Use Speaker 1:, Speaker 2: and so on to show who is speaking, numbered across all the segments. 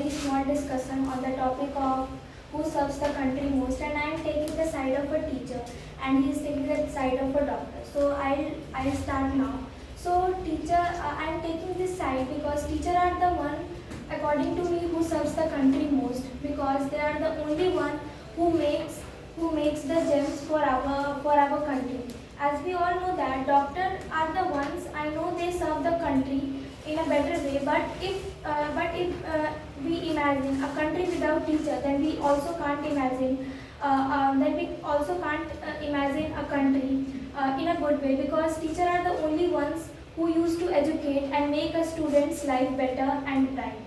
Speaker 1: very small discussion on the topic of who serves the country most, and I am taking the side of a teacher, and he is taking the side of a doctor. So I'll start now. So teacher, I am taking this side because teacher are the one, according to me, who serves the country most, because they are the only one who makes the gems for our country. As we all know that doctor are the ones, I know they serve the country in a better way. But if we imagine a country without teacher, then we also can't imagine. Imagine a country in a good way, because teachers are the only ones who used to educate and make a student's life better and bright.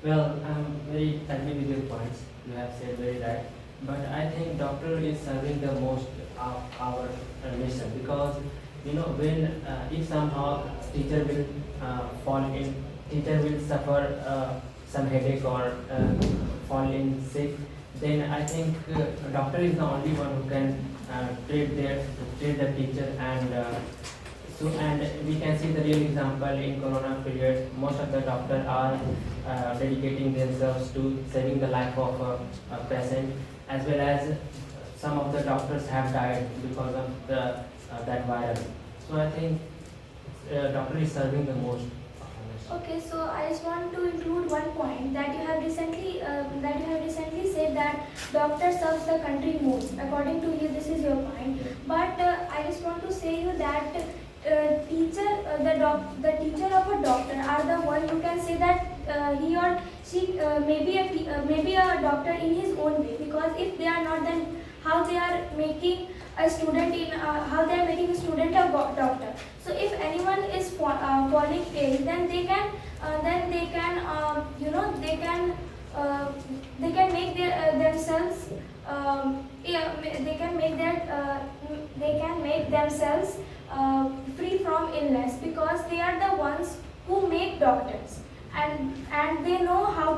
Speaker 2: Well, I'm very agree with your points. You have said very right. But I think doctor is serving the most of our nation, because when if somehow teacher will fall in, teacher will suffer some headache or fall in sick, then I think doctor is the only one who can treat the teacher, and we can see the real example in corona period. Most of the doctors are dedicating themselves to saving the life of a patient, as well as some of the doctors have died because of that virus. So I think doctor is serving the most.
Speaker 1: Okay, so I just want to include one point that you have recently said that doctor serves the country most. According to you, this is your point.
Speaker 2: Yeah.
Speaker 1: But I just want to say you that the teacher of a doctor are the one you can say that he or she maybe a doctor in his own way, because if they are not, then how they are making a student a doctor. So if anyone is falling ill, then they can they can make themselves they can make themselves free from illness, because they are the ones who make doctors, and they know how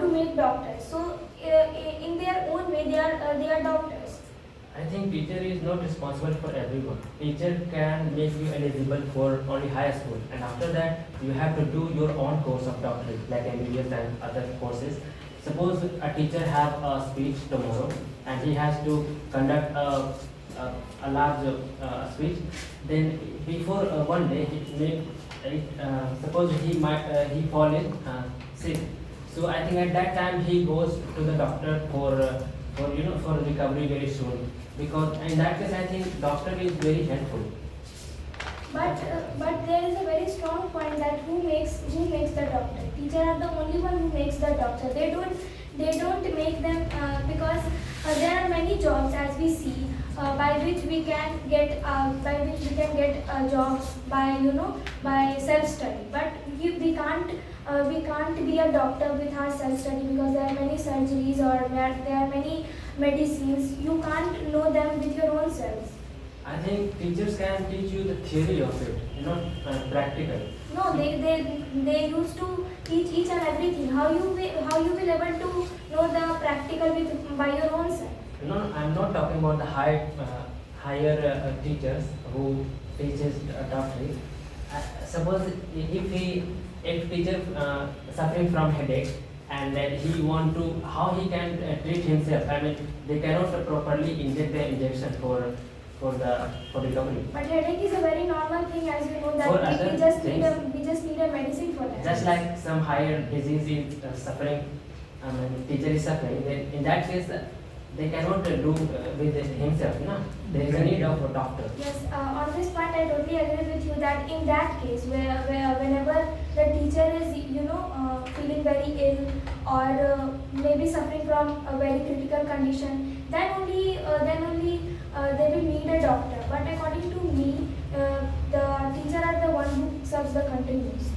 Speaker 1: to make doctors. So in their own way, they are doctors.
Speaker 2: I think teacher is not responsible for everyone. Teacher can make you eligible for only high school, and after that you have to do your own course of doctorate like MBBS and other courses. Suppose a teacher have a speech tomorrow and he has to conduct a large speech. Then before one day suppose he fall in sick. So I think at that time he goes to the doctor for recovery very soon, because in that case I think doctor is very helpful.
Speaker 1: But there is a very strong point that who makes the doctor. Teacher are the only one who makes the doctor. They don't make them because there are many jobs, as we see, by which we can get jobs by self study. But we can't be a doctor with our self study, because there are many surgeries or there are many medicines. You can't know them with your own self.
Speaker 2: I think teachers can teach you the theory of it, practical.
Speaker 1: No, they used to teach each and everything. How you will able to know the practical by your own self?
Speaker 2: No, I'm not talking about the higher teachers who teaches doctorate. Suppose if teacher suffering from headache, and then he want to how he can treat himself. I mean, they cannot properly inject the injection for recovery.
Speaker 1: But headache is a very normal thing, as you know
Speaker 2: For
Speaker 1: that
Speaker 2: other
Speaker 1: we just
Speaker 2: things,
Speaker 1: need a medicine for that.
Speaker 2: just like some higher disease is suffering, I mean, teacher is suffering, then in that case they cannot do with himself, there is a need of a doctor.
Speaker 1: Yes, on this point I totally agree with you that in that case where whenever the teacher is feeling very ill or maybe suffering from a very critical condition, then only they will need a doctor. But according to me, the teacher are the one who serves the country most.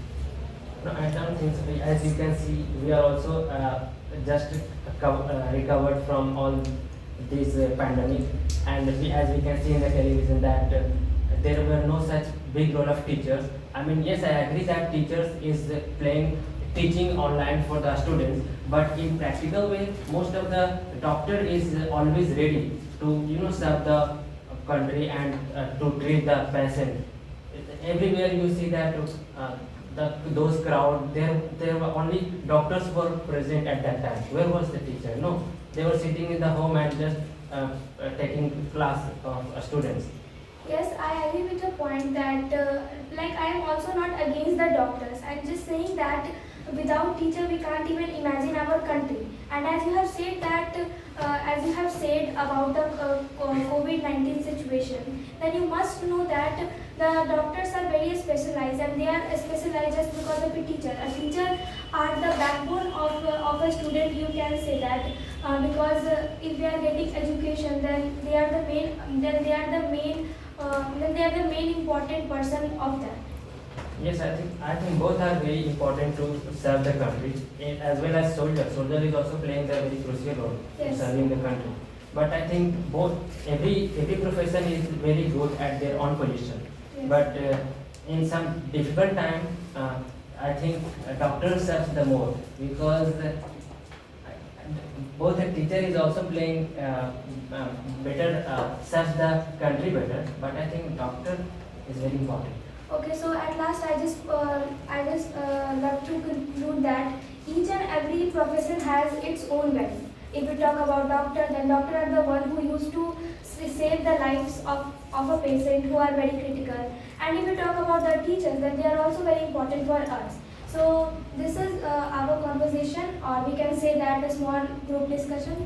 Speaker 2: No, I don't think so. As you can see, we are also just recovered from all this pandemic, and as we can see in the television that there were no such big role of teachers. I mean, yes, I agree that teachers is teaching online for the students, but in practical way, most of the doctor is always ready to serve the country and to treat the patient. Everywhere you see that those crowd, there were only doctors were present at that time. Where was the teacher? No, they were sitting in the home and just taking class of students.
Speaker 1: Yes, I agree with your point that like I am also not against the doctors. I'm just saying that without teacher we can't even imagine our country. And as you have said that as you have said about the COVID-19 situation, then you must know that the doctors are very specialized and they are specialized just because of a teacher. A teacher are the backbone of a student, you can say that because if they are getting education, then they are the main, then they are the main important person of that.
Speaker 2: Yes, I think both are very important to serve the country, as well as soldier. Soldier is also playing a very crucial role in
Speaker 1: Yes.
Speaker 2: serving the country. But I think both every profession is very good at their own position.
Speaker 1: Yes.
Speaker 2: But in some difficult time, I think a doctor serves the more, because both a teacher is also playing better, serves the country better. But I think doctor is very important.
Speaker 1: Okay, so at last I just love to conclude that each and every profession has its own value. If we talk about doctor, then doctor are the one who used to save the lives of a patient who are very critical. And if we talk about the teachers, then they are also very important for us. So this is our conversation, or we can say that a small group discussion.